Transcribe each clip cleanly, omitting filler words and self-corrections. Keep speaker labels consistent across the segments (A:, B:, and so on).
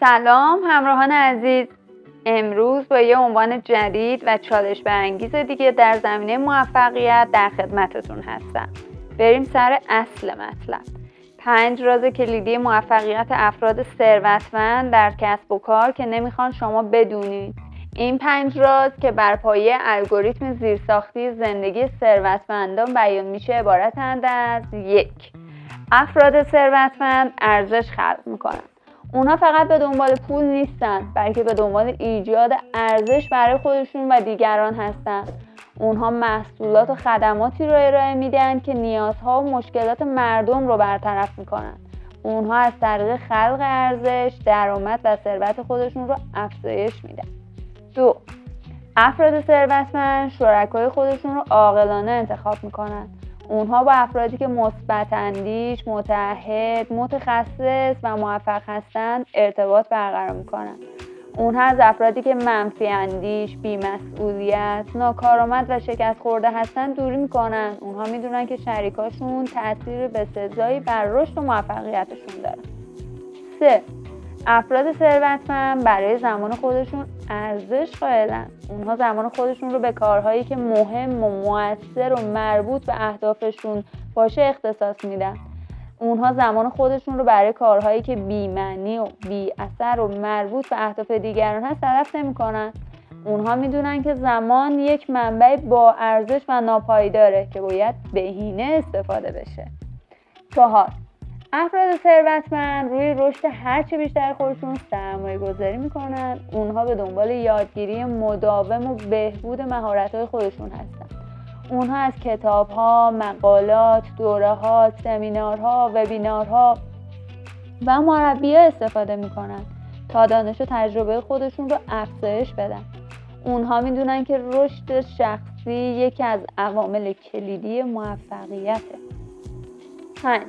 A: سلام همراهان عزیز، امروز با یه عنوان جدید و چالش برانگیز دیگه در زمینه موفقیت در خدمتتون هستم. بریم سر اصل مطلب. 5 راز کلیدی موفقیت افراد ثروتمند در کسب و کار که نمیخوان شما بدونید. این 5 راز که بر پایه الگوریتم زیرساختی زندگی ثروتمندان بیان میشه عبارتند از 1. افراد ثروتمند ارزش خلق میکنن. اونا فقط به دنبال پول نیستن، بلکه به دنبال ایجاد ارزش برای خودشون و دیگران هستن. اونها محصولات و خدماتی رو ارائه میدن که نیازها و مشکلات مردم رو برطرف میکنن. اونها از طریق خلق ارزش، درآمد و ثروت خودشون رو افزایش میدن. 2. افراد ثروتمند شرکای خودشون رو عاقلانه انتخاب میکنن. اونها با افرادی که مثبت اندیش، متعهد، متخصص و موفق هستند ارتباط برقرار میکنن. اونها از افرادی که منفی اندیش، بی‌مسئولیت، ناکارآمد و شکست خورده هستند دوری میکنن. اونها میدونن که شریکاشون تأثیر بسزایی بر رشد و موفقیتشون دارن. 3. افراد ثروتمند برای زمان خودشون ارزش قائلن. اونها زمان خودشون رو به کارهایی که مهم و مؤثر و مربوط به اهدافشون باشه اختصاص میدن. اونها زمان خودشون رو برای کارهایی که بی‌معنی و بی اثر و مربوط به اهداف دیگران هست تلف نمی‌کنن. اونها میدونن که زمان یک منبع با ارزش و ناپایداره که باید بهینه استفاده بشه. 4. افراد ثروتمند روی رشد هرچه بیشتر خودشون سرمایه گذاری میکنن. اونها به دنبال یادگیری مداوم و بهبود مهارت‌های خودشون هستن. اونها از کتاب‌ها، مقالات، دوره‌ها، سمینارها، وبینارها و مربی‌ها استفاده میکنن تا دانش و تجربه خودشون رو افزایش بدن. اونها میدونن که رشد شخصی یکی از عوامل کلیدی موفقیته. 5.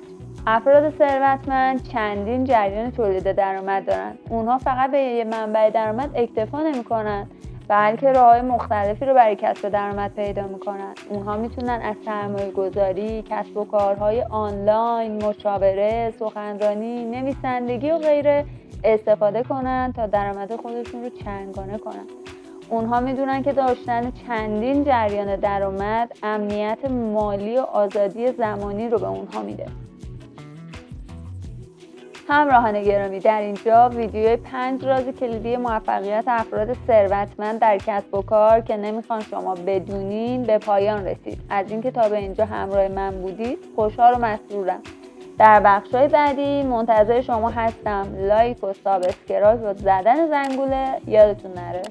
A: افراد ثروتمند چندین جریان تولید درآمد دارن. اونها فقط به یه منبع درآمد اکتفا نمی‌کنن، بلکه راه‌های مختلفی رو برای کسب درآمد پیدا می‌کنن. اونها میتونن از سرمایه‌گذاری، کسب و کارهای آنلاین، مشاوره، سخنرانی، نویسندگی و غیره استفاده کنن تا درآمد خودشون رو چندگانه کنن. اونها میدونن که داشتن چندین جریان درآمد امنیت مالی و آزادی زمانی رو به اونها میده. همراهان گرامی، در اینجا ویدیوی 5 راز کلیدی موفقیت افراد ثروتمند در کسب و کار که نمیخوان شما بدونین به پایان رسید. از اینکه تا به اینجا همراه من بودید خوشحال و مسرورم. در بخش‌های بعدی منتظر شما هستم. لایک و سابسکرایب و زدن زنگوله یادتون نره.